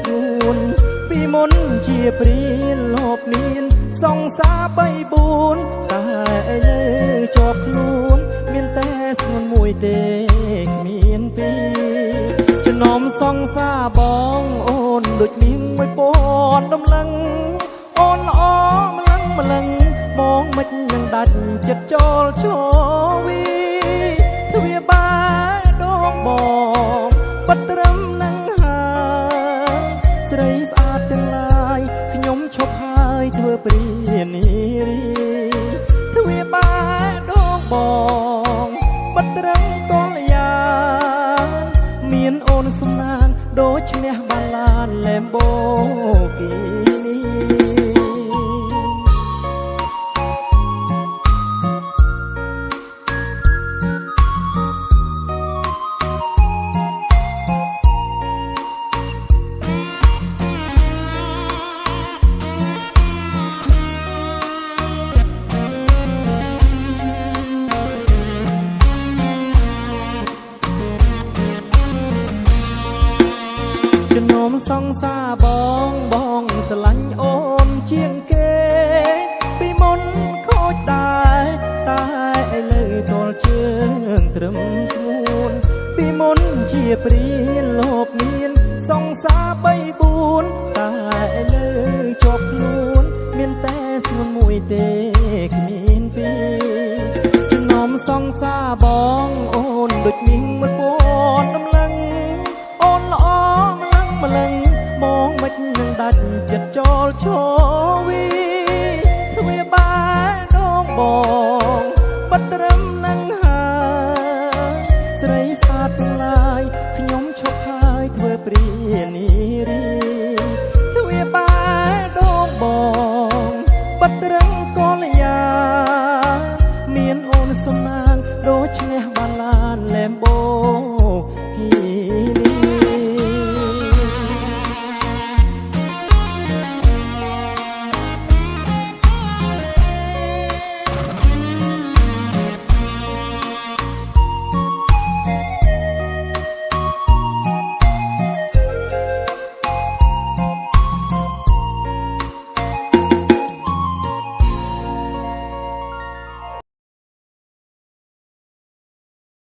ស្ងួនពីមុនជាព្រានលោកមានសង្សារ3 4តែឥឡូវជាប់ខ្លួនមានតែស្ងួនមួយទេគ្មានពីរចំណោមសង្សារបងអូនដូចនាង1000ដំឡឹងអូនល្អម្លឹងបងមិននឹងដាច់ចិត្តចោលឈរវីទ្វាបាយដងបងបាត់ត្រឹមនឹងហើយស្រីស្អាតទាំងឡាយខ្ញុំឈប់ហើយធ្វើព្រានារីទ្វាបាយដងបងបាត់ត្រឹមតលយ៉ាមានអូនសំណាងដូចឈ្នះបាឡានឡែមបូគីចំណោមសង្សារបងស្រឡាញ់អូនជាងគេពីមុនខូចដែរតែឥឡូវទល់ជើងត្រឹមស្ងួនពីមុនជាព្រានលោកមានសង្សារ3 4តែឥឡូវជាប់ខ្លួនមានតែស្ងួនមួយទេគ្មានពីរចំណោមសង្សារបងអូនដូចនាង1000ដំឡឹងអូនល្អម្លឹងមកមិននឹងដាច់ចិត្តចោលឈរវីទ្វាបាយដងបងបាត់ត្រឹមនឹងហើយស្រីស្អាតទាំងឡាយខ្ញុំឈប់ហើយធ្វើព្រានារីទ្វាបាយដងបងបាត់ត្រឹមកលយ៉ាមានអូនសំណាងដូចឈ្នះ